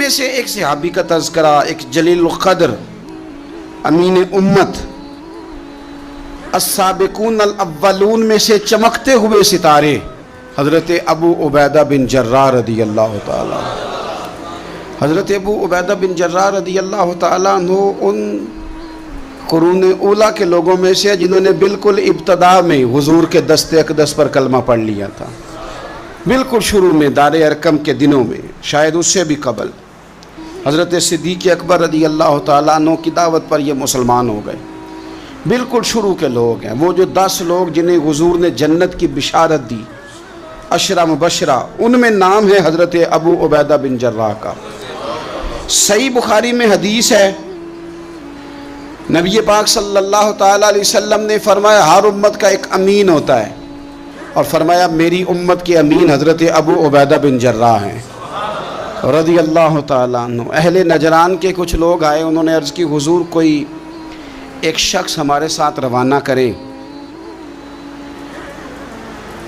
میں سے ایک صحابی کا تذکرہ، ایک جلیل القدر امین امت، السابقون الاولون میں سے چمکتے ہوئے ستارے حضرت ابو عبیدہ بن جراح رضی اللہ تعالیٰ۔ حضرت ابو عبیدہ بن جراح رضی اللہ تعالیٰ عنہ ان قرون اولیٰ کے لوگوں میں سے جنہوں نے بالکل ابتدا میں حضور کے دست اقدس پر کلمہ پڑھ لیا تھا، بالکل شروع میں دار ارقم کے دنوں میں، شاید اس سے بھی قبل حضرت صدیق اکبر رضی اللہ تعالیٰ عنہ کی دعوت پر یہ مسلمان ہو گئے۔ بالکل شروع کے لوگ ہیں، وہ جو 10 لوگ جنہیں حضور نے جنت کی بشارت دی، عشرہ مبشرہ، ان میں نام ہے حضرت ابو عبیدہ بن جراح کا۔ صحیح بخاری میں حدیث ہے، نبی پاک صلی اللہ تعالیٰ علیہ وسلم نے فرمایا ہر امت کا ایک امین ہوتا ہے، اور فرمایا میری امت کے امین حضرت ابو عبیدہ بن جراح ہیں رضی اللہ تعالیٰ عنہ۔ اہل نجران کے کچھ لوگ آئے، انہوں نے عرض کی حضور کوئی ایک شخص ہمارے ساتھ روانہ کرے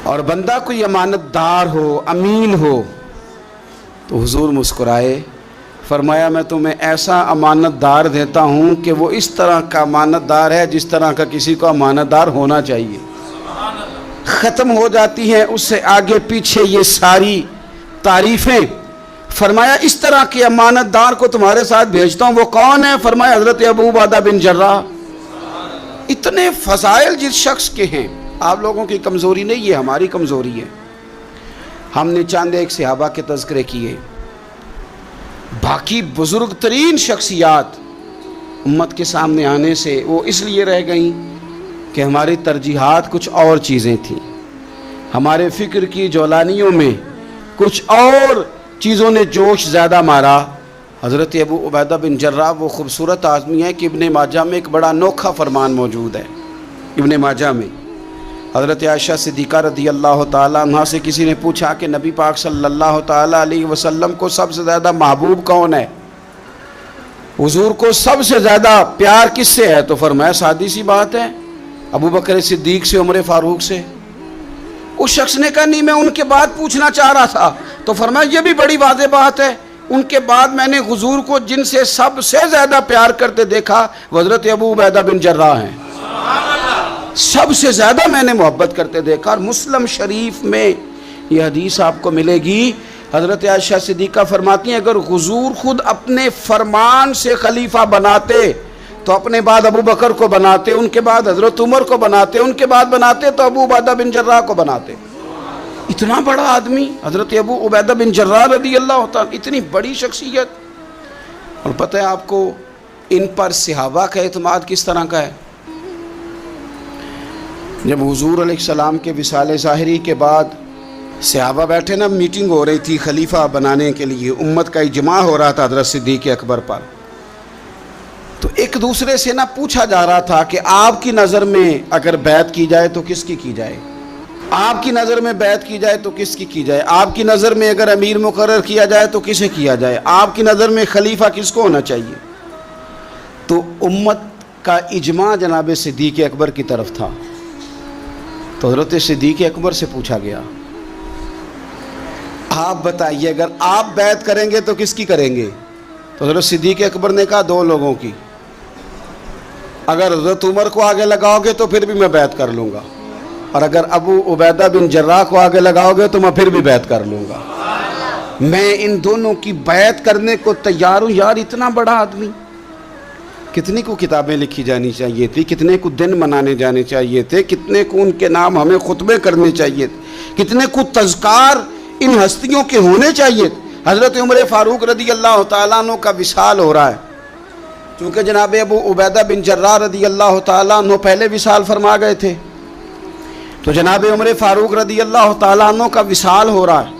اور بندہ کوئی امانت دار ہو، امین ہو۔ تو حضور مسکرائے، فرمایا میں تمہیں ایسا امانت دار دیتا ہوں کہ وہ اس طرح کا امانت دار ہے جس طرح کا کسی کو امانت دار ہونا چاہیے۔ ختم ہو جاتی ہیں اس سے آگے پیچھے یہ ساری تعریفیں۔ فرمایا اس طرح کے امانت دار کو تمہارے ساتھ بھیجتا ہوں، وہ کون ہے؟ فرمایا حضرت ابو عبیدہ بن جراح۔ اتنے فضائل جس شخص کے ہیں، آپ لوگوں کی کمزوری نہیں، یہ ہماری کمزوری ہے۔ ہم نے چاند ایک صحابہ کے تذکرے کیے، باقی بزرگ ترین شخصیات امت کے سامنے آنے سے وہ اس لیے رہ گئیں کہ ہماری ترجیحات کچھ اور چیزیں تھیں، ہمارے فکر کی جولانیوں میں کچھ اور چیزوں نے جوش زیادہ مارا۔ حضرت ابو عبیدہ بن جراح وہ خوبصورت آدمی ہے کہ ابن ماجہ میں ایک بڑا انوکھا فرمان موجود ہے۔ ابن ماجہ میں حضرت عائشہ صدیقہ رضی اللہ تعالیٰ عنہ سے کسی نے پوچھا کہ نبی پاک صلی اللہ تعالیٰ علیہ وسلم کو سب سے زیادہ محبوب کون ہے؟ حضور کو سب سے زیادہ پیار کس سے ہے؟ تو فرمایا سادی سی بات ہے، ابو بکر صدیق سے، عمر فاروق سے۔ اس شخص نے کہا نہیں، میں ان کے بعد پوچھنا چاہ رہا تھا۔ تو فرمایا یہ بھی بڑی واضح بات ہے، ان کے بعد میں نے حضور کو جن سے سب سے زیادہ پیار کرتے دیکھا وہ حضرت ابو عبیدہ بن جراح ہیں، سب سے زیادہ میں نے محبت کرتے دیکھا۔ اور مسلم شریف میں یہ حدیث آپ کو ملے گی، حضرت عائشہ صدیقہ فرماتی ہیں اگر حضور خود اپنے فرمان سے خلیفہ بناتے تو اپنے بعد ابو بکر کو بناتے، ان کے بعد حضرت عمر کو بناتے، ان کے بعد بناتے تو ابو عبیدہ بن جراح کو بناتے۔ اتنا بڑا آدمی حضرت ابو عبیدہ بن جراح رضی اللہ تعالیٰ، اتنی بڑی شخصیت۔ اور پتہ ہے آپ کو ان پر صحابہ کا اعتماد کس طرح کا ہے؟ جب حضور علیہ السلام کے وصال ظاہری کے بعد صحابہ بیٹھے نا، میٹنگ ہو رہی تھی خلیفہ بنانے کے لیے، امت کا اجماع ہو رہا تھا حضرت صدیق اکبر پر، تو ایک دوسرے سے نہ پوچھا جا رہا تھا کہ آپ کی نظر میں اگر بیعت کی جائے تو کس کی کی جائے؟ آپ کی نظر میں بیعت کی جائے تو کس کی کی جائے؟ آپ کی نظر میں اگر امیر مقرر کیا جائے تو کسے کیا جائے؟ آپ کی نظر میں خلیفہ کس کو ہونا چاہیے؟ تو امت کا اجماع جناب صدیق اکبر کی طرف تھا۔ تو حضرت صدیق اکبر سے پوچھا گیا آپ بتائیے اگر آپ بیعت کریں گے تو کس کی کریں گے؟ تو حضرت صدیق اکبر نے کہا 2 لوگوں کی، اگر حضرت عمر کو آگے لگاؤ گے تو پھر بھی میں بیعت کر لوں گا، اور اگر ابو عبیدہ بن جراح کو آگے لگاؤ گے تو میں پھر بھی بیعت کر لوں گا۔ میں ان دونوں کی بیعت کرنے کو تیار ہوں۔ یار اتنا بڑا آدمی، کتنی کو کتابیں لکھی جانی چاہیے تھی، کتنے کو دن منانے جانے چاہیے تھے، کتنے کو ان کے نام ہمیں خطبے کرنے چاہیے تھے، کتنے کو تذکار ان ہستیوں کے ہونے چاہیے تھے۔ حضرت عمر فاروق رضی اللہ تعالیٰ عنہ کا وصال ہو رہا ہے، چونکہ جناب ابو عبیدہ بن جراح رضی اللہ تعالیٰ عنہ پہلے وصال فرما گئے تھے، تو جناب عمر فاروق رضی اللہ تعالیٰ عنہ کا وصال ہو رہا ہے۔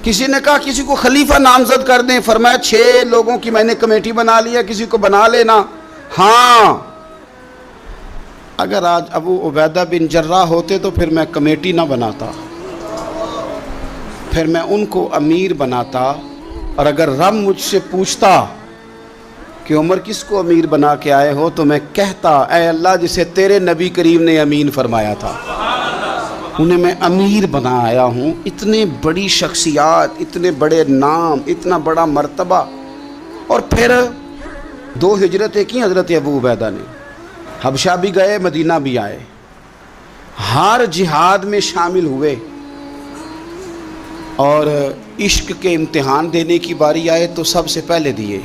کسی نے کہا کسی کو خلیفہ نامزد کر دیں، فرمایا 6 لوگوں کی میں نے کمیٹی بنا لی ہے، کسی کو بنا لینا۔ ہاں اگر آج ابو عبیدہ بن جراح ہوتے تو پھر میں کمیٹی نہ بناتا، پھر میں ان کو امیر بناتا، اور اگر رب مجھ سے پوچھتا کہ عمر کس کو امیر بنا کے آئے ہو تو میں کہتا اے اللہ جسے تیرے نبی کریم نے امین فرمایا تھا۔ انہیں میں امیر بنایا ہوں. اتنے بڑی شخصیات، اتنے بڑے نام، اتنا بڑا مرتبہ. اور پھر 2 ہجرتیں کی حضرت ابو عبیدہ نے. حبشہ بھی گئے، مدینہ بھی آئے، ہر جہاد میں شامل ہوئے. اور عشق کے امتحان دینے کی باری آئے تو سب سے پہلے دیے.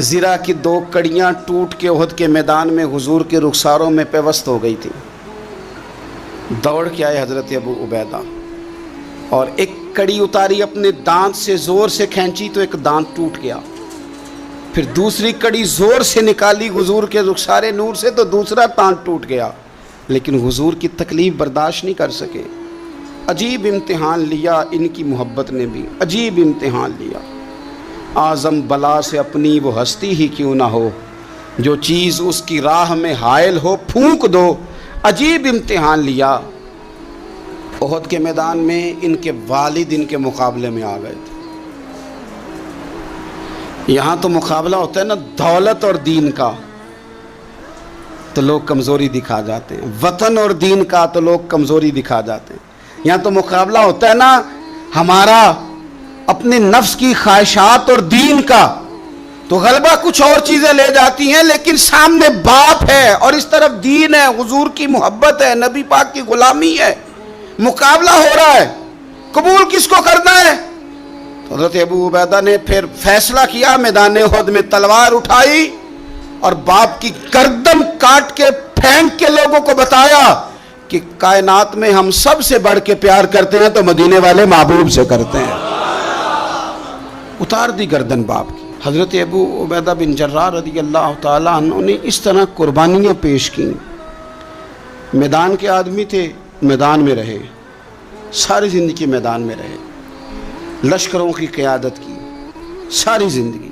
زرہ کی 2 کڑیاں ٹوٹ کے احد کے میدان میں حضور کے رخساروں میں پیوست ہو گئی تھی. دوڑ کے آئے حضرت ابو عبیدہ اور ایک کڑی اتاری، اپنے دانت سے زور سے کھینچی تو ایک دانت ٹوٹ گیا. پھر دوسری کڑی زور سے نکالی حضور کے رخسار نور سے تو دوسرا دانت ٹوٹ گیا. لیکن حضور کی تکلیف برداشت نہیں کر سکے. عجیب امتحان لیا ان کی محبت نے بھی، عجیب امتحان لیا. اعظم بلا سے اپنی وہ ہستی ہی کیوں نہ ہو، جو چیز اس کی راہ میں حائل ہو پھونک دو. عجیب امتحان لیا. احد کے میدان میں ان کے والد ان کے مقابلے میں آ گئے تھے. یہاں تو مقابلہ ہوتا ہے نا دولت اور دین کا، تو لوگ کمزوری دکھا جاتے ہیں. وطن اور دین کا تو لوگ کمزوری دکھا جاتے ہیں. یہاں تو مقابلہ ہوتا ہے نا ہمارا اپنے نفس کی خواہشات اور دین کا، تو غلبہ کچھ اور چیزیں لے جاتی ہیں، لیکن سامنے باپ ہے اور اس طرف دین ہے، حضور کی محبت ہے، نبی پاک کی غلامی ہے. مقابلہ ہو رہا ہے، قبول کس کو کرنا ہے؟ تو حضرت ابو عبیدہ نے پھر فیصلہ کیا، میدان احد میں تلوار اٹھائی اور باپ کی گردن کاٹ کے پھینک کے لوگوں کو بتایا کہ کائنات میں ہم سب سے بڑھ کے پیار کرتے ہیں تو مدینے والے محبوب سے کرتے ہیں. اتار دی گردن باپ کی. حضرت ابو عبیدہ بن جراح رضی اللہ تعالیٰ عنہ نے اس طرح قربانیاں پیش کی. میدان کے آدمی تھے، میدان میں رہے، ساری زندگی میدان میں رہے، لشکروں کی قیادت کی ساری زندگی.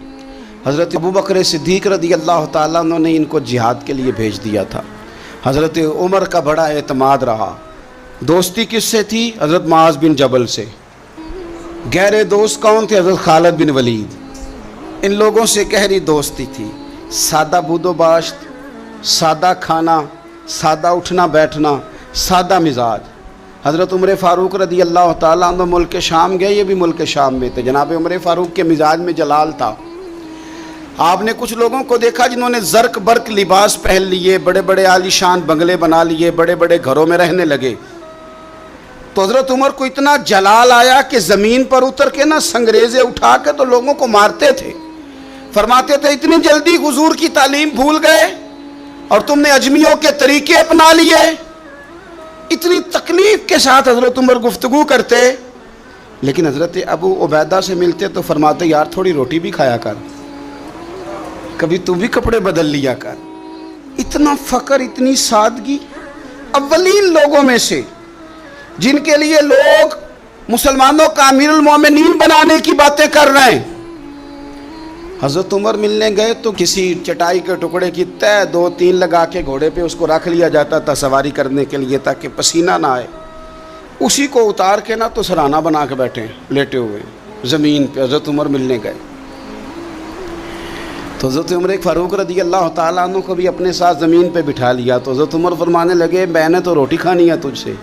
حضرت ابو بکر صدیق رضی اللہ تعالیٰ عنہ نے ان کو جہاد کے لیے بھیج دیا تھا. حضرت عمر کا بڑا اعتماد رہا. دوستی کس سے تھی؟ حضرت معاذ بن جبل سے. گہرے دوست کون تھے؟ حضرت خالد بن ولید. ان لوگوں سے گہری دوستی تھی. سادہ بود و باشت، سادہ کھانا، سادہ اٹھنا بیٹھنا، سادہ مزاج. حضرت عمر فاروق رضی اللہ تعالیٰ عنہ ملک شام گئے، یہ بھی ملک شام میں تھے. جناب عمر فاروق کے مزاج میں جلال تھا. آپ نے کچھ لوگوں کو دیکھا جنہوں نے زرق برق لباس پہن لیے، بڑے بڑے عالی شان بنگلے بنا لیے، بڑے بڑے گھروں میں رہنے لگے. تو حضرت عمر کو اتنا جلال آیا کہ زمین پر اتر کے نا سنگریزے اٹھا کے تو لوگوں کو مارتے تھے. فرماتے تھے اتنی جلدی حضور کی تعلیم بھول گئے اور تم نے اجمیوں کے طریقے اپنا لیے. اتنی تکلیف کے ساتھ حضرت عمر گفتگو کرتے، لیکن حضرت ابو عبیدہ سے ملتے تو فرماتے یار تھوڑی روٹی بھی کھایا کر، کبھی تو بھی کپڑے بدل لیا کر. اتنا فقر، اتنی سادگی. اولین لوگوں میں سے جن کے لیے لوگ مسلمانوں کا امیر المومنین بنانے کی باتیں کر رہے ہیں. حضرت عمر ملنے گئے تو کسی چٹائی کے ٹکڑے کی تہ 2-3 لگا کے گھوڑے پہ اس کو رکھ لیا جاتا تھا سواری کرنے کے لیے تاکہ پسینہ نہ آئے. اسی کو اتار کے نا تو سرہانہ بنا کے بیٹھے لیٹے ہوئے زمین پہ. حضرت عمر ملنے گئے تو حضرت عمر فاروق رضی اللہ تعالیٰ عنہ کو بھی اپنے ساتھ زمین پہ بٹھا لیا. تو حضرت عمر فرمانے لگے میں نے تو روٹی کھانی ہے تجھ سے،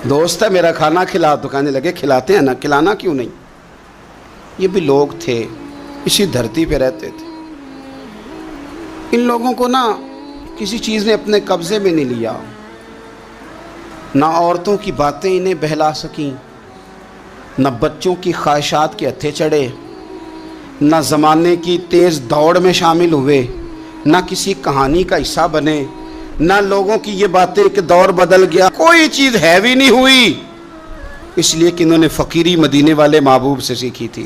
دوست ہے میرا، کھانا کھلا. تو کہنے لگے کھلاتے ہیں نا، کھلانا کیوں نہیں. یہ بھی لوگ تھے، اسی دھرتی پہ رہتے تھے. ان لوگوں کو نا کسی چیز نے اپنے قبضے میں نہیں لیا. نہ عورتوں کی باتیں انہیں بہلا سکیں، نہ بچوں کی خواہشات کے ہتھے چڑھے، نہ زمانے کی تیز دوڑ میں شامل ہوئے، نہ کسی کہانی کا حصہ بنے، نہ لوگوں کی یہ باتیں کہ دور بدل گیا. کوئی چیز ہیوی نہیں ہوئی، اس لیے کہ انہوں نے فقیری مدینے والے محبوب سے سیکھی تھی.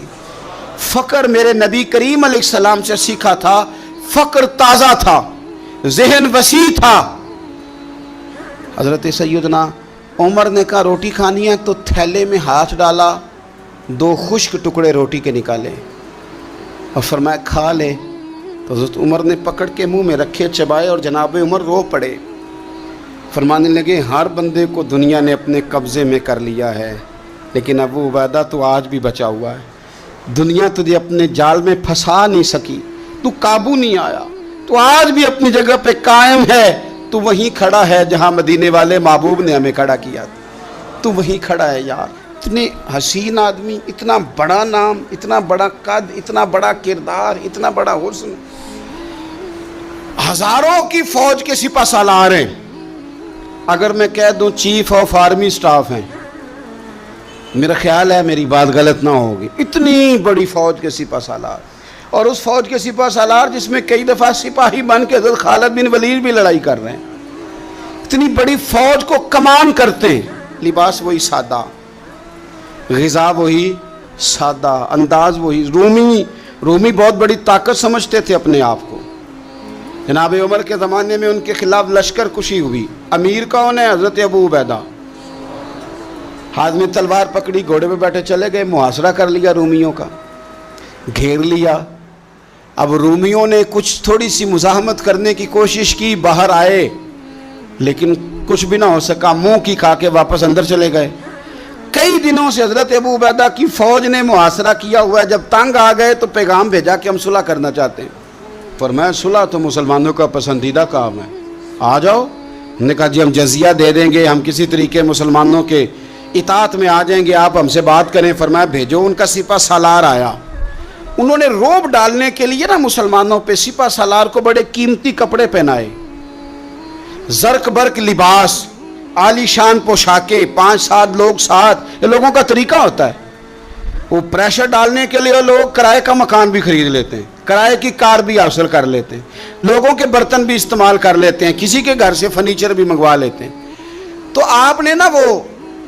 فقر میرے نبی کریم علیہ السلام سے سیکھا تھا. فقر تازہ تھا، ذہن وسیع تھا. حضرت سیدنا عمر نے کہا روٹی کھانی ہے تو تھیلے میں ہاتھ ڈالا، 2 خشک ٹکڑے روٹی کے نکالے اور فرمایا کھا لے. تو حضرت عمر نے پکڑ کے منہ میں رکھے، چبائے اور جناب عمر رو پڑے. فرمانے لگے ہر بندے کو دنیا نے اپنے قبضے میں کر لیا ہے، لیکن ابو عبیدہ تو آج بھی بچا ہوا ہے. دنیا تجھے اپنے جال میں پھنسا نہیں سکی، تو قابو نہیں آیا، تو آج بھی اپنی جگہ پہ قائم ہے. تو وہیں کھڑا ہے جہاں مدینے والے محبوب نے ہمیں کھڑا کیا تھا، تو وہیں کھڑا ہے یار۔ اتنے حسین آدمی، اتنا بڑا نام، اتنا بڑا قد، اتنا بڑا کردار، اتنا بڑا حسن، ہزاروں کی فوج کے سپہ سالار ہیں۔ اگر میں کہہ دوں چیف آف آرمی سٹاف ہیں، میرا خیال ہے میری بات غلط نہ ہوگی، اتنی بڑی فوج کے سپہ سالار، اور اس فوج کے سپہ سالار جس میں کئی دفعہ سپاہی بن کے حضرت خالد بن ولید بھی لڑائی کر رہے ہیں، اتنی بڑی فوج کو کمان کرتے ہیں، لباس وہی سادہ، غذا وہی سادہ، انداز وہی۔ رومی بہت بڑی طاقت سمجھتے تھے اپنے آپ کو۔ جناب عمر کے زمانے میں ان کے خلاف لشکر کشی ہوئی، امیر کون ہے؟ حضرت ابو عبیدہ۔ ہاتھ میں تلوار پکڑی، گھوڑے پہ بیٹھے چلے گئے، محاصرہ کر لیا رومیوں کا، گھیر لیا۔ اب رومیوں نے کچھ تھوڑی سی مزاحمت کرنے کی کوشش کی، باہر آئے لیکن کچھ بھی نہ ہو سکا، منہ کی کھا کے واپس اندر چلے گئے۔ کئی دنوں سے حضرت ابو عبیدہ کی فوج نے محاصرہ کیا ہوا ہے، جب تنگ آ گئے تو پیغام بھیجا کہ ہم صلح کرنا چاہتے ہیں۔ فرمایا صلح تو مسلمانوں کا پسندیدہ کام ہے، آ جاؤ۔ ہم نے کہا جی ہم جزیہ دے دیں گے، ہم کسی طریقے مسلمانوں کے اطاعت میں آ جائیں گے، آپ ہم سے بات کریں۔ فرمایا بھیجو۔ ان کا سپہ سالار آیا، انہوں نے روب ڈالنے کے لیے نا مسلمانوں پہ سپہ سالار کو بڑے قیمتی کپڑے پہنائے، زرق برق لباس، عالی شان پوشاکیں، 5-7 لوگ ساتھ، یہ لوگوں کا طریقہ ہوتا ہے۔ وہ پریشر ڈالنے کے لیے لوگ کرائے کا مکان بھی خرید لیتے ہیں، کرائے کی کار بھی حاصل کر لیتے ہیں، لوگوں کے برتن بھی استعمال کر لیتے ہیں، کسی کے گھر سے فرنیچر بھی منگوا لیتے ہیں۔ تو آپ نے نا وہ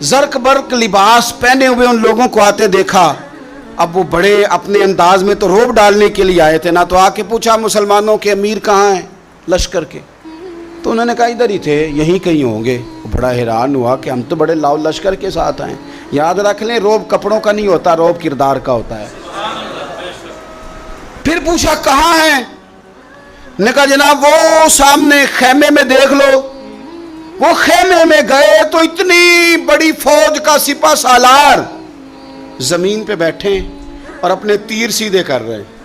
زرق برق لباس پہنے ہوئے ان لوگوں کو آتے دیکھا۔ اب وہ بڑے اپنے انداز میں تو روب ڈالنے کے لیے آئے تھے نا، تو آ کے پوچھا مسلمانوں کے امیر کہاں ہیں لشکر کے؟ تو انہوں نے کہا ادھر ہی تھے، یہیں کہیں ہوں گے۔ بڑا حیران ہوا کہ ہم تو بڑے لاؤ لشکر کے ساتھ آئے۔ یاد رکھ لیں روب کپڑوں کا نہیں ہوتا، روب کردار کا ہوتا ہے۔ پھر پوچھا کہاں ہیں؟ نے کہا جناب وہ سامنے خیمے میں دیکھ لو۔ وہ خیمے میں گئے تو اتنی بڑی فوج کا سپہ سالار زمین پہ بیٹھے اور اپنے تیر سیدھے کر رہے ہیں۔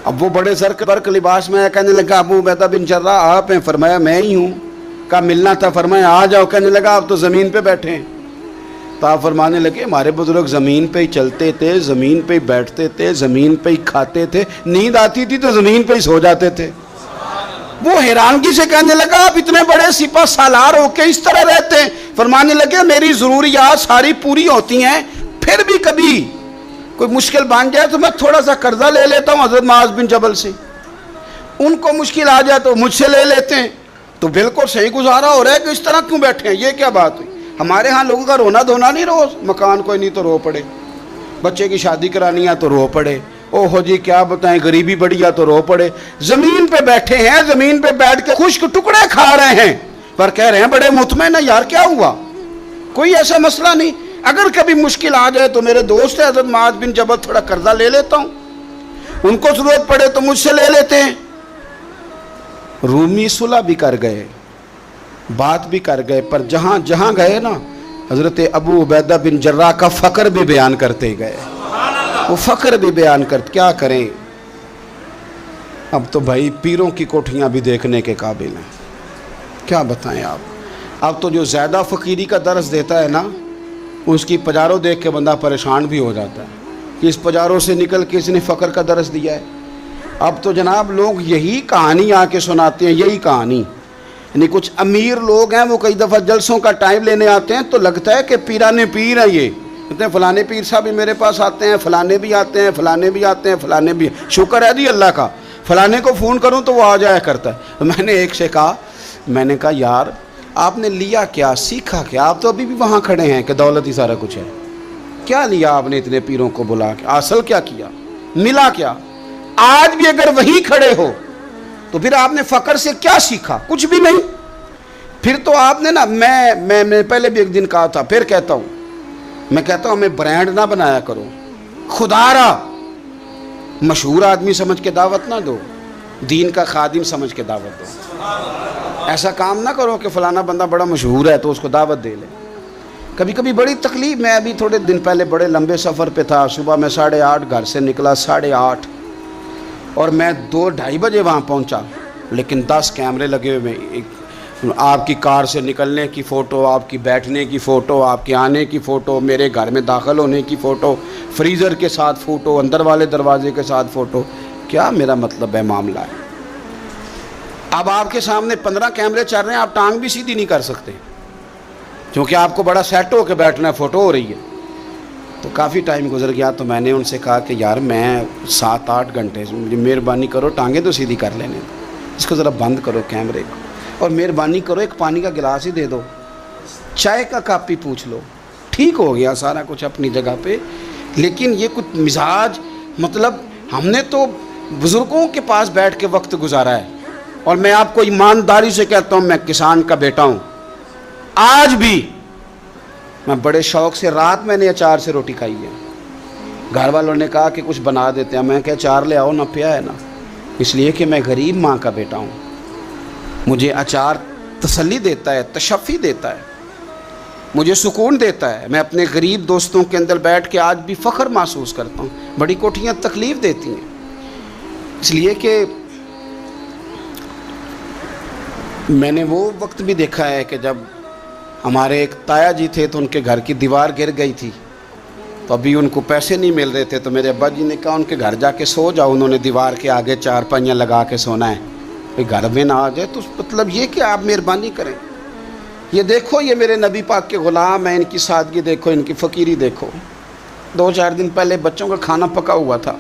اب وہ بڑے زرق برق لباس میں کہنے لگا ابو عبیدہ بن جراح آپ ہیں؟ فرمایا میں ہی ہوں۔ کہا ملنا تھا؟ فرمایا آ جاؤ۔ کہنے لگا آپ تو زمین پہ بیٹھے ہیں۔ تو آپ فرمانے لگے ہمارے بزرگ زمین پہ ہی چلتے تھے، زمین پہ ہی بیٹھتے تھے، زمین پہ ہی کھاتے تھے، نیند آتی تھی تو زمین پہ ہی سو جاتے تھے۔ وہ حیرانگی سے کہنے لگا آپ اتنے بڑے سپہ سالار ہو کے اس طرح رہتے ہیں؟ فرمانے لگے میری ضروریات ساری پوری ہوتی ہیں، پھر بھی کبھی کوئی مشکل بن جائے تو میں تھوڑا سا قرضہ لے لیتا ہوں حضرت معاذ بن جبل سے، ان کو مشکل آ جائے تو مجھ سے لے لیتے ہیں۔ تو بالکل صحیح گزارا ہو رہا ہے کہ اس طرح کیوں بیٹھے ہیں، یہ کیا بات ہوئی؟ ہمارے ہاں لوگوں کا رونا دھونا نہیں، روز مکان کوئی نہیں تو رو پڑے، بچے کی شادی کرانی ہے تو رو پڑے، او ہو جی کیا بتائیں غریبی بڑی ہے تو رو پڑے۔ زمین پہ بیٹھے ہیں، زمین پہ بیٹھ کے خشک ٹکڑے کھا رہے ہیں، پر کہہ رہے ہیں بڑے مطمئن ہیں یار کیا ہوا، کوئی ایسا مسئلہ نہیں، اگر کبھی مشکل آ جائے تو میرے دوست ہے حضرت معاذ بن جبل تھوڑا قرضہ لے لیتا ہوں، ان کو ضرورت پڑے تو مجھ سے لے لیتے ہیں۔ رومی صلح بھی کر گئے، بات بھی کر گئے، پر جہاں جہاں گئے نا حضرت ابو عبیدہ بن جراح کا فقر بھی بیان کرتے گئے، وہ فقر بھی بیان کرتے۔ کیا کریں اب تو بھائی پیروں کی کوٹھیاں بھی دیکھنے کے قابل ہیں، کیا بتائیں آپ۔ اب تو جو زیادہ فقیری کا درس دیتا ہے نا اس کی پجاروں دیکھ کے بندہ پریشان بھی ہو جاتا ہے کہ اس پجاروں سے نکل کے اس نے فقر کا درس دیا ہے۔ اب تو جناب لوگ یہی کہانی آ کے سناتے ہیں، یہی کہانی، یعنی کچھ امیر لوگ ہیں وہ کئی دفعہ جلسوں کا ٹائم لینے آتے ہیں تو لگتا ہے کہ پیرانے پیر ہیں، یہ کہتے ہیں فلانے پیر صاحب بھی میرے پاس آتے ہیں، فلانے بھی آتے ہیں، فلانے بھی آتے ہیں، فلانے بھی، شکر ہے جی اللہ کا، فلانے کو فون کروں تو وہ آ جایا کرتا ہے۔ میں نے ایک سے کہا، میں نے کہا یار آپ نے لیا کیا، سیکھا کیا؟ آپ تو ابھی بھی وہاں کھڑے ہیں کہ دولت ہی سارا کچھ ہے، کیا لیا آپ نے اتنے پیروں کو بلا کے، اصل کیا کیا، ملا کیا؟ آج بھی اگر وہی کھڑے ہو تو پھر آپ نے فقر سے کیا سیکھا؟ کچھ بھی نہیں۔ پھر تو آپ نے نا میں پہلے بھی ایک دن کہا تھا، پھر کہتا ہوں، میں کہتا ہوں ہمیں برانڈ نہ بنایا کرو، خدا را مشہور آدمی سمجھ کے دعوت نہ دو، دین کا خادم سمجھ کے دعوت دو۔ ایسا کام نہ کرو کہ فلانا بندہ بڑا مشہور ہے تو اس کو دعوت دے لے۔ کبھی کبھی بڑی تکلیف، میں ابھی تھوڑے دن پہلے بڑے لمبے سفر پہ تھا، صبح میں 8:30 گھر سے نکلا، 8:30 اور میں 2-2:30 بجے وہاں پہنچا، لیکن 10 کیمرے لگے ہوئے، آپ کی کار سے نکلنے کی فوٹو، آپ کی بیٹھنے کی فوٹو، آپ کے آنے کی فوٹو، میرے گھر میں داخل ہونے کی فوٹو، فریزر کے ساتھ فوٹو، اندر والے دروازے کے ساتھ فوٹو. کیا میرا مطلب ہے معاملہ ہے؟ اب آپ کے سامنے 15 کیمرے چل رہے ہیں، آپ ٹانگ بھی سیدھی نہیں کر سکتے کیونکہ آپ کو بڑا سیٹ ہو کے بیٹھنا ہے، فوٹو ہو رہی ہے. تو کافی ٹائم گزر گیا تو میں نے ان سے کہا کہ یار میں 7-8 گھنٹے سے، مجھے مہربانی کرو ٹانگیں تو سیدھی کر لینے، اس کو ذرا بند کرو کیمرے کو، اور مہربانی کرو ایک پانی کا گلاس ہی دے دو، چائے کا کپ ہی پوچھ لو. ٹھیک ہو گیا سارا کچھ اپنی جگہ پہ. لیکن یہ کچھ مزاج، مطلب ہم نے تو بزرگوں کے پاس بیٹھ کے وقت گزارا ہے. اور میں آپ کو ایمانداری سے کہتا ہوں، میں کسان کا بیٹا ہوں. آج بھی میں بڑے شوق سے، رات میں نے اچار سے روٹی کھائی ہے. گھر والوں نے کہا کہ کچھ بنا دیتے ہیں، میں کہا اچار لے آؤ، نہ پیا ہے نا. اس لیے کہ میں غریب ماں کا بیٹا ہوں. مجھے اچار تسلی دیتا ہے، تشفی دیتا ہے، مجھے سکون دیتا ہے. میں اپنے غریب دوستوں کے اندر بیٹھ کے آج بھی فخر محسوس کرتا ہوں. بڑی کوٹھیاں تکلیف دیتی ہیں، اس لیے کہ میں نے وہ وقت بھی دیکھا ہے کہ جب ہمارے ایک تایا جی تھے تو ان کے گھر کی دیوار گر گئی تھی، تو ابھی ان کو پیسے نہیں مل رہے تھے، تو میرے ابا جی نے کہا ان کے گھر جا کے سو جاؤ. انہوں نے دیوار کے آگے 4 پائیاں لگا کے سونا ہے، کوئی گھر میں نہ آ جائے. تو مطلب یہ کہ آپ مہربانی کریں. یہ دیکھو، یہ میرے نبی پاک کے غلام ہیں، ان کی سادگی دیکھو، ان کی فقیری دیکھو. 2-4 دن پہلے بچوں کا کھانا پکا ہوا تھا،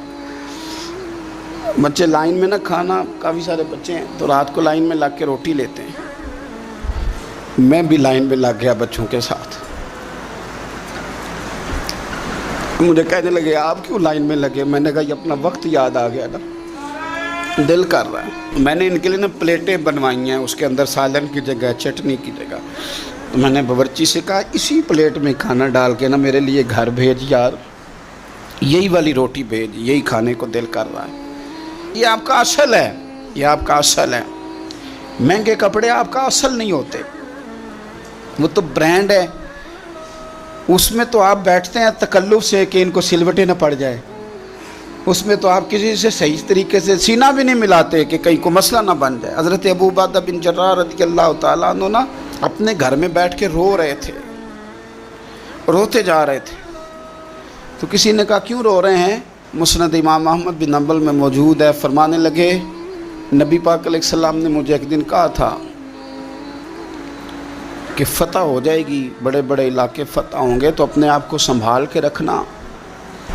بچے لائن میں نہ، کھانا کافی سارے بچے ہیں تو رات کو لائن میں لگ کے روٹی لیتے ہیں. میں بھی لائن میں لگ گیا بچوں کے ساتھ. مجھے کہنے لگے آپ کیوں لائن میں لگے؟ میں نے کہا یہ اپنا وقت یاد آ گیا نا، دل کر رہا ہے. میں نے ان کے لیے نا پلیٹیں بنوائی ہیں، اس کے اندر سالن کی جگہ چٹنی کی جگہ. تو میں نے باورچی سے کہا اسی پلیٹ میں کھانا ڈال کے نا میرے لیے گھر بھیج یار، یہی والی روٹی بھیج، یہی کھانے کو دل کر رہا ہے. یہ آپ کا اصل ہے، یہ آپ کا اصل ہے. مہنگے کپڑے آپ کا اصل نہیں ہوتے، وہ تو برانڈ ہے. اس میں تو آپ بیٹھتے ہیں تکلف سے کہ ان کو سلوٹیں نہ پڑ جائے. اس میں تو آپ کسی سے صحیح طریقے سے سینہ بھی نہیں ملاتے کہ کہیں کو مسئلہ نہ بن جائے. حضرت ابو عبیدہ بن جراح رضی اللہ تعالیٰ عنہ نا اپنے گھر میں بیٹھ کے رو رہے تھے، روتے جا رہے تھے. تو کسی نے کہا کیوں رو رہے ہیں؟ مسند امام احمد بن حنبل میں موجود ہے. فرمانے لگے نبی پاک علیہ السلام نے مجھے ایک دن کہا تھا کہ فتح ہو جائے گی، بڑے بڑے علاقے فتح ہوں گے، تو اپنے آپ کو سنبھال کے رکھنا.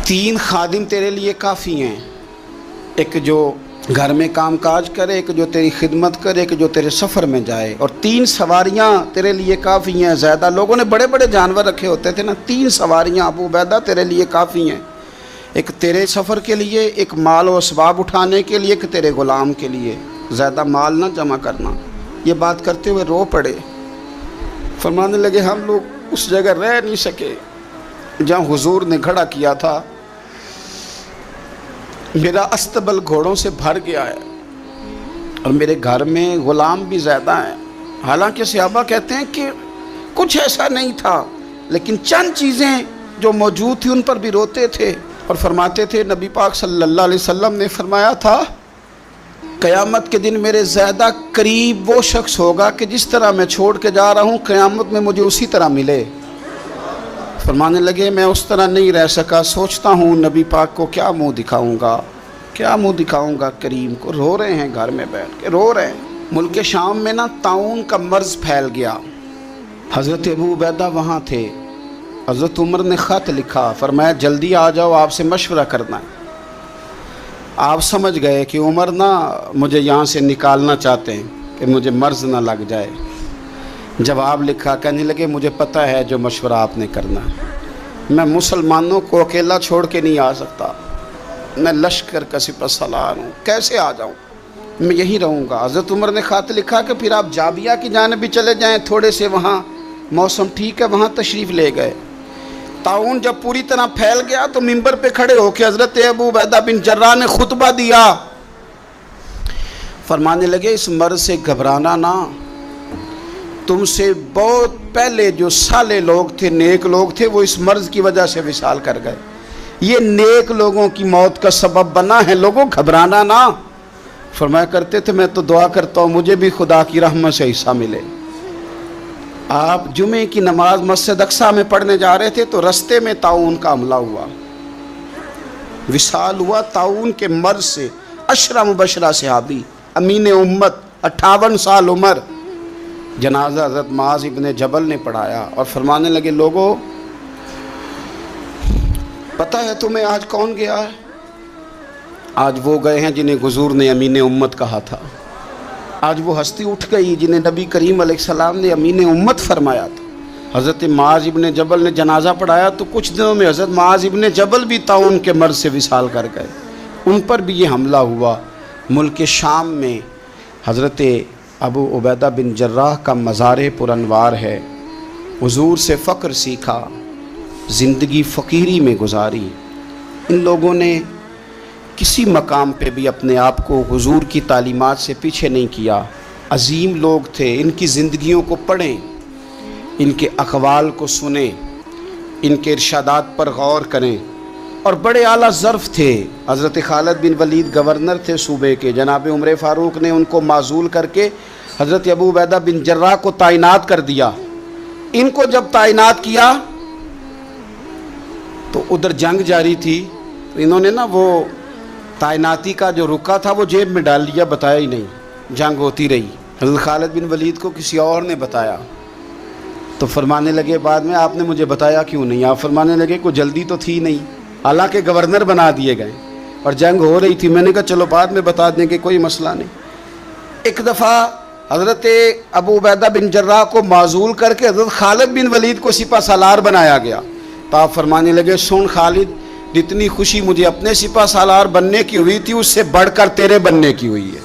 3 خادم تیرے لیے کافی ہیں، ایک جو گھر میں کام کاج کرے، ایک جو تیری خدمت کرے، ایک جو تیرے سفر میں جائے، اور 3 سواریاں تیرے لیے کافی ہیں. زیادہ لوگوں نے بڑے بڑے جانور رکھے ہوتے تھے نا، 3 سواریاں ابو عبیدہ تیرے لیے کافی ہیں. ایک تیرے سفر کے لیے، ایک مال و اسباب اٹھانے کے لیے، ایک تیرے غلام کے لیے. زیادہ مال نہ جمع کرنا. یہ بات کرتے ہوئے رو پڑے. فرمانے لگے ہم لوگ اس جگہ رہ نہیں سکے جہاں حضور نے کھڑا کیا تھا. میرا استبل گھوڑوں سے بھر گیا ہے اور میرے گھر میں غلام بھی زیادہ ہیں. حالانکہ صحابہ کہتے ہیں کہ کچھ ایسا نہیں تھا، لیکن چند چیزیں جو موجود تھی ان پر بھی روتے تھے. اور فرماتے تھے نبی پاک صلی اللہ علیہ وسلم نے فرمایا تھا قیامت کے دن میرے زیادہ قریب وہ شخص ہوگا کہ جس طرح میں چھوڑ کے جا رہا ہوں قیامت میں مجھے اسی طرح ملے. فرمانے لگے میں اس طرح نہیں رہ سکا، سوچتا ہوں نبی پاک کو کیا منہ دکھاؤں گا، کیا منہ دکھاؤں گا کریم کو. رو رہے ہیں گھر میں بیٹھ کے، رو رہے ہیں. ملک شام میں نا طاعون کا مرض پھیل گیا. حضرت ابو عبیدہ وہاں تھے. حضرت عمر نے خط لکھا، فرمایا جلدی آ جاؤ، آپ سے مشورہ کرنا ہے. آپ سمجھ گئے کہ عمر نا مجھے یہاں سے نکالنا چاہتے ہیں کہ مجھے مرض نہ لگ جائے. جواب لکھا، کہنے لگے مجھے پتہ ہے جو مشورہ آپ نے کرنا ہے، میں مسلمانوں کو اکیلا چھوڑ کے نہیں آ سکتا، میں لشکر کا سپہ سالار ہوں، کیسے آ جاؤں، میں یہیں رہوں گا. حضرت عمر نے خط لکھا کہ پھر آپ جابیہ کی جانب بھی چلے جائیں، تھوڑے سے وہاں موسم ٹھیک ہے، وہاں تشریف لے گئے. طاعون جب پوری طرح پھیل گیا تو منبر پہ کھڑے ہو کے حضرت ابو عبیدہ بن جراح نے خطبہ دیا. فرمانے لگے اس مرض سے گھبرانا نہ، تم سے بہت پہلے جو صالح لوگ تھے، نیک لوگ تھے، وہ اس مرض کی وجہ سے وصال کر گئے. یہ نیک لوگوں کی موت کا سبب بنا ہے، لوگوں گھبرانا نہ. فرمایا کرتے تھے میں تو دعا کرتا ہوں مجھے بھی خدا کی رحمت سے حصہ ملے. آپ جمعے کی نماز مسجد اقصی میں پڑھنے جا رہے تھے تو رستے میں طاعون کا حملہ ہوا، وصال ہوا طاعون کے مرض سے۔ عشرہ مبشرہ صحابی، امین امت، 58 سال عمر، جنازہ حضرت معاذ ابن جبل نے پڑھایا اور فرمانے لگے لوگوں پتہ ہے تمہیں آج کون گیا ہے؟ آج وہ گئے ہیں جنہیں حضور نے امین امت کہا تھا، آج وہ ہستی اٹھ گئی جنہیں نبی کریم علیہ السلام نے امین امت فرمایا تھا۔ حضرت معاذ ابن جبل نے جنازہ پڑھایا تو کچھ دنوں میں حضرت معاذ ابن جبل بھی طاعون کے مرض سے وصال کر گئے، ان پر بھی یہ حملہ ہوا۔ ملک شام میں حضرت ابو عبیدہ بن جراح کا مزار پر انوار ہے، حضور سے فقر سیکھا، زندگی فقیری میں گزاری۔ ان لوگوں نے کسی مقام پہ بھی اپنے آپ کو حضور کی تعلیمات سے پیچھے نہیں کیا، عظیم لوگ تھے۔ ان کی زندگیوں کو پڑھیں، ان کے اقوال کو سنیں، ان کے ارشادات پر غور کریں، اور بڑے اعلیٰ ظرف تھے۔ حضرت خالد بن ولید گورنر تھے صوبے کے، جناب عمر فاروق نے ان کو معزول کر کے حضرت ابو عبیدہ بن جراح کو تعینات کر دیا۔ ان کو جب تعینات کیا تو ادھر جنگ جاری تھی، تو انہوں نے وہ تعیناتی کا جو رکا تھا وہ جیب میں ڈال لیا، بتایا ہی نہیں، جنگ ہوتی رہی۔ حضرت خالد بن ولید کو کسی اور نے بتایا تو فرمانے لگے بعد میں آپ نے مجھے بتایا کیوں نہیں؟ آپ فرمانے لگے کوئی جلدی تو تھی نہیں، حالانکہ گورنر بنا دیے گئے اور جنگ ہو رہی تھی۔ میں نے کہا چلو بعد میں بتا دیں کہ کوئی مسئلہ نہیں۔ ایک دفعہ حضرت ابو عبیدہ بن جراح کو معزول کر کے حضرت خالد بن ولید کو سپہ سالار بنایا گیا، تو آپ فرمانے لگے سن خالد، جتنی خوشی مجھے اپنے سپہ سالار بننے کی ہوئی تھی اس سے بڑھ کر تیرے بننے کی ہوئی ہے۔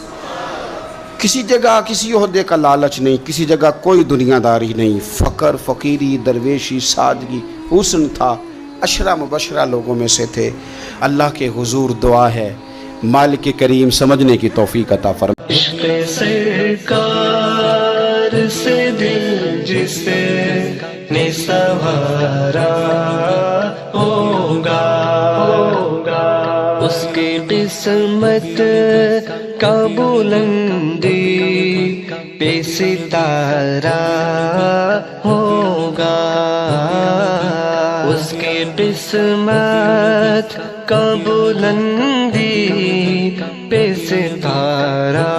کسی جگہ کسی عہدے کا لالچ نہیں، کسی جگہ کوئی دنیا داری نہیں، فقر، فقیری، درویشی، سادگی، حسن تھا۔ عشرہ مبشرہ لوگوں میں سے تھے۔ اللہ کے حضور دعا ہے مالک کریم سمجھنے کی توفیق عطا فرمائے۔ عشق سرکار سے دل جس نے سنوارا ہوگا، اس کی قسمت کا بلندی پہ ستارہ ہوگا، اس کی قسمت کا بلندی پہ ستارہ